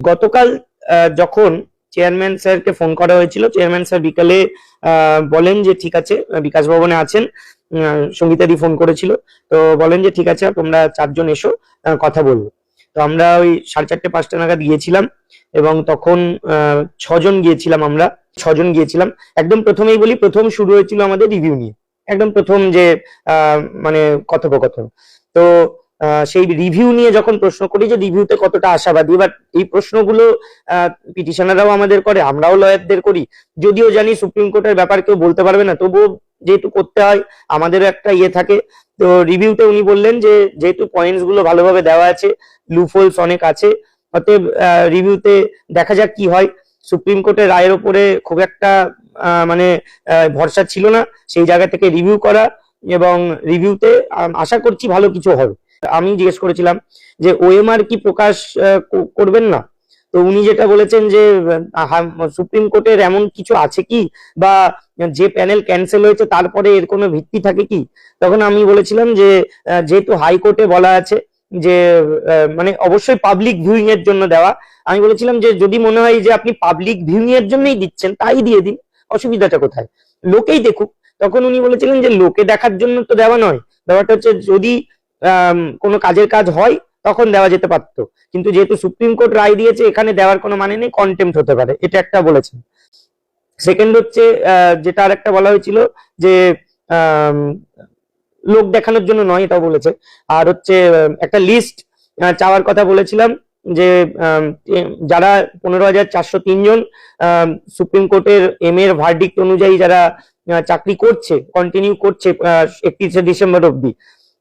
গতকাল যখন চেয়ারম্যান স্যারকে ফোন করা হয়েছিল, চেয়ারম্যান স্যার বিকালে বলেন যে ঠিক আছে, বিকাশ ভবনে আছেন, সঙ্গীতাদি ফোন করেছিল, তো বলেন যে ঠিক আছে তোমরা 4 জন এসো, কথা বলবো। তো আমরা ওই 4:30-5টা নাগাদ গিয়েছিলাম এবং তখন 6 জন গিয়েছিলাম, আমরা 6 জন গিয়েছিলাম। একদম প্রথমেই বলি, প্রথম শুরু হয়েছিল আমাদের রিভিউ নিয়ে, একদম প্রথম যে মানে কথোপকথন। তো সেই রিভিউ নিয়ে যখন প্রশ্ন করি যে রিভিউতে কতটা আশাবাদী, বাট এই প্রশ্নগুলো পিটিশনাররাও আমাদের করে, আমরাও লয়ারদের করি, যদিও জানি সুপ্রিম কোর্টের ব্যাপার কেউ বলতে পারবে না, তবুও যেহেতু করতে হয় আমাদেরও একটা ইয়ে থাকে। তো রিভিউতে উনি বললেন যে যেহেতু পয়েন্টস গুলো ভালোভাবে দেওয়া আছে, লুফোলস অনেক আছে, অতএব রিভিউতে দেখা যাক কি হয়। সুপ্রিম কোর্টের রায়ের ওপরে খুব একটা মানে ভরসা ছিল না, সেই জায়গা থেকে রিভিউ করা, এবং রিভিউতে আশা করছি ভালো কিছু হবে। আমি জিজ্ঞেস করেছিলাম যে ওএমআর কি প্রকাশ করবেন না, তো উনি যেটা বলেছেন যে সুপ্রিম কোর্টের এমন কিছু আছে কি, বা যে প্যানেল ক্যান্সেল হয়েছে তারপরে এর কোনো ভিত্তি থাকে কি। তখন আমি বলেছিলাম যে যেহেতু হাইকোর্টে বলা আছে যে মানে অবশ্যই পাবলিক ভিউইং এর জন্য দেওয়া, আমি বলেছিলাম যে যদি মনে হয় যে আপনি পাবলিক ভিউইং এর জন্যই দিচ্ছেন তাই দিয়ে দিন, অসুবিধাটা কোথায়, লোকেই দেখুক। তখন উনি বলেছিলেন যে লোকে দেখার জন্য তো দেওয়া নয়, ব্যাপারটা হচ্ছে যদি কোনো কাজের কাজ হয় তখন দেওয়া যেতে পারতো, কিন্তু যেহেতু সুপ্রিম কোর্ট রায় দিয়েছে এখানে দেওয়ার কোনো মানে নেই, কন্টেম্প্ট হতে পারে, এটা একটা বলেছেন। সেকেন্ড হচ্ছে যেটা আর একটা বলা হয়েছিল যে লোক দেখানোর জন্য নয়, এটাও বলেছে। আর হচ্ছে একটা লিস্ট চাওয়ার কথা বলেছিলাম যে যারা 15,403 জন সুপ্রিম কোর্টের এম এর ভার্ডিক্ট অনুযায়ী যারা চাকরি করছে, কন্টিনিউ করছে 31শে ডিসেম্বর অব্দি,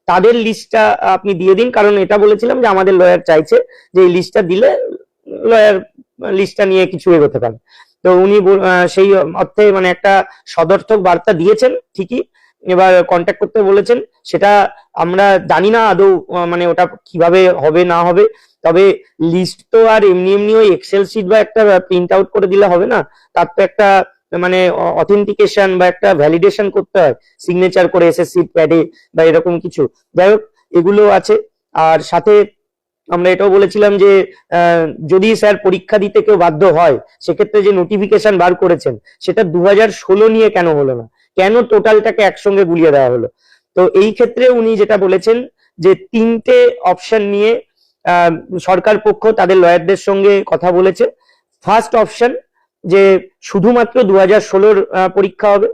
তাদের লিস্টটা আপনি দিয়ে দিন, কারণ এটা বলেছিলাম যে আমাদের লয়ার চাইছে যে এই লিস্টটা দিলে লয়ার লিস্টটা নিয়ে কিছু এগোতে পারে। তো উনি সেই অর্থে মানে একটা সদর্থক বার্তা দিয়েছেন ঠিকই, এবার কন্ট্যাক্ট করতে বলেছেন। সেটা আমরা জানি না আদৌ মানে ওটা কিভাবে হবে না হবে, তবে লিস্ট তো আর এমনি এমনি ওই এক্সেল শিট বা একটা প্রিন্ট আউট করে দিলে হবে না, তার তো একটা মানে অথেন্টিকেশন বা একটা ভ্যালিডেশন করতে হয়, সিগনেচার করে এসএসসি প্যাডে বা এরকম কিছু। যাই হোক, এগুলো আছে। আর সাথে আমরা এটাও বলেছিলাম যে যদি স্যার পরীক্ষা দিতে কেউ বাধ্য হয়, সেক্ষেত্রে যে নোটিফিকেশন বার করেছেন সেটা 2016 নিয়ে কেন হলো না, কেন টোটালটাকে একসঙ্গে গুলিয়ে দেওয়া হলো। তো এই ক্ষেত্রে উনি যেটা বলেছেন যে 3টে অপশন নিয়ে সরকার পক্ষ তাদের লয়ারদের সঙ্গে কথা বলেছে। ফার্স্ট অপশন যে শুধুমাত্র 2016-র পরীক্ষা হবে,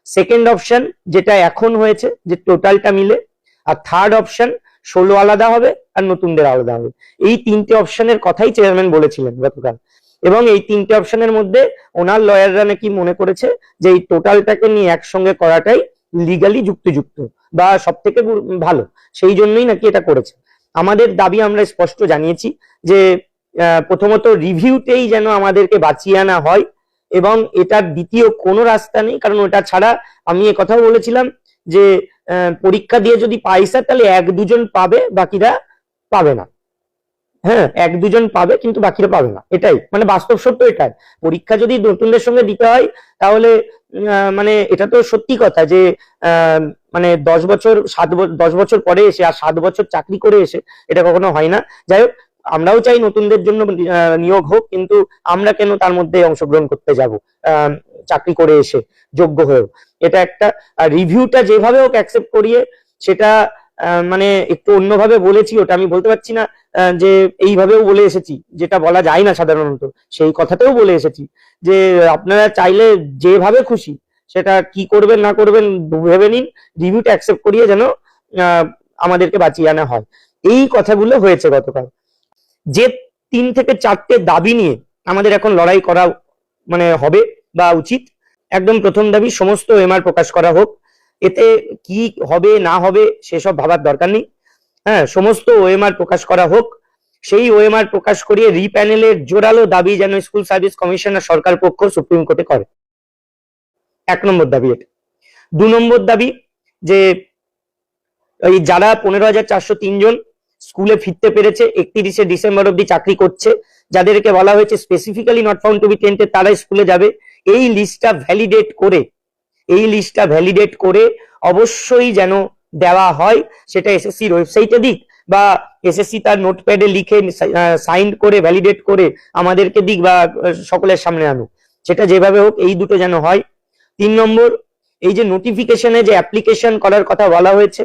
সেকেন্ড অপশন যেটা এখন হয়েছে যে টোটালটা মিলে, আর থার্ড অপশন 16 আলাদা হবে আর নতুনদের আলাদা হবে। এই 3টে অপশনের কথাই চেয়ারম্যান বলেছিলেন গতকাল, এবং এই 3টে অপশনের মধ্যে ওনার লয়াররা নাকি মনে করেছে যে এই টোটালটাকে নিয়ে একসঙ্গে করাটাই লিগালি যুক্তিযুক্ত বা সব থেকে ভালো, সেই জন্যই নাকি এটা করেছে। আমাদের দাবি আমরা স্পষ্ট জানিয়েছি যে প্রথমত রিভিউতেই যেন আমাদেরকে বাঁচিয়ে আনা হয়, এবং এটার দ্বিতীয় কোনো রাস্তা নেই, কারণ ওটা ছাড়া আমি কথাও বলেছিলাম যে পরীক্ষা দিয়ে যদি পাই স্যার তাহলে 1-2 জন পাবে, বাকিরা পাবে না। হ্যাঁ, 1-2 জন পাবে কিন্তু বাকিরা পাবে না, এটাই মানে বাস্তব সত্য এটাই। পরীক্ষা যদি নতুনদের সঙ্গে দিতে হয় তাহলে মানে এটা তো সত্যি কথা যে মানে 10 বছর পরে এসে আর 7 বছর চাকরি করে এসে এটা কখনো হয় না। যাই হোক, আমরাও চাই নতুনদের জন্য নিয়োগ হোক, কিন্তু আমরা কেন তার মধ্যে অংশগ্রহণ করতে যাব চাকরি করে এসে যোগ্য হয়েও। এটা একটা রিভিউটা যেভাবে হোক অ্যাকসেপ্ট করিয়ে, সেটা মানে একটু অন্যভাবে বলেছি, ওটা আমি বলতে পারছি না যে এইভাবেও বলে এসেছি, যেটা বলা যায় না সাধারণত, সেই কথাতেও বলে এসেছি যে আপনারা চাইলে যেভাবে খুশি সেটা কি করবেন না করবেন ভেবে নিন, রিভিউটা অ্যাকসেপ্ট করিয়ে যেন আমাদেরকে বাঁচিয়ে আনা হয়। এই কথাগুলো হয়েছে গতকাল। যে 3 থেকে 4টে দাবি নিয়ে আমাদের এখন লড়াই করা মানে হবে বা উচিত। একদম প্রথম দাবি, সমস্ত এমআর প্রকাশ করা হোক, এতে কি হবে না হবে সেসব ভাবার দরকার নেই। হ্যাঁ, সমস্ত ওএমআর প্রকাশ করা হোক, সেই ওএমআর প্রকাশ করিয়ে রিপ্যানেলের জোরালো দাবি যেন স্কুল সার্ভিস কমিশন আর সরকার পক্ষ সুপ্রিম কোর্টে করে। 1 নম্বর দাবি এটা। 2 নম্বর দাবি যে এই যারা 15,403 জন স্কুলে ফিরতে পেরেছে, 31শে ডিসেম্বর অব্দি চাকরি করছে, যাদেরকে বলা হয়েছে specifically not found to be tainted, তারা স্কুলে যাবে, এই লিস্টটা ভ্যালিডেট করে অবশ্যই যেন দেওয়া হয়। সেটা এসএসসির ওয়েবসাইটে দিক বা এসএসসি তার নোটপ্যাডে লিখে সাইন করে ভ্যালিডেট করে আমাদেরকে দিক বা সকলের সামনে আনুক, সেটা যেভাবে হোক এই দুটো যেন হয়। 3 নম্বর, এই যে নোটিফিকেশনে যে অ্যাপ্লিকেশন করার কথা বলা হয়েছে,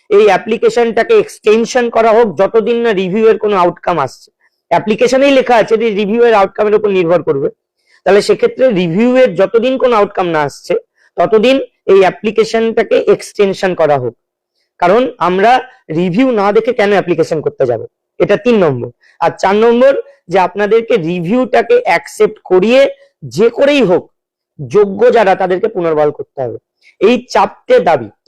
এই অ্যাপ্লিকেশনটাকে এক্সটেনশন করা হোক যতদিন না রিভিউ এর কোনো আউটকাম আসছে। অ্যাপ্লিকেশনেই লেখা আছে যে রিভিউ এর আউটকামের উপর নির্ভর করবে, তাহলে সেক্ষেত্রে রিভিউ এর যতদিন কোনো আউটকাম না আসছে ততদিন এই অ্যাপ্লিকেশনটাকে এক্সটেনশন করা হোক, কারণ আমরা রিভিউ না দেখে কেন অ্যাপ্লিকেশন করতে যাব, এটা 3 নম্বর। আর 4 নম্বর, যে আপনাদেরকে রিভিউটাকে অ্যাকসেপ্ট করিয়ে যে করেই হোক যোগ্য যারা তাদেরকে পুনর্বহাল করতে হবে। এই 4টে দাবি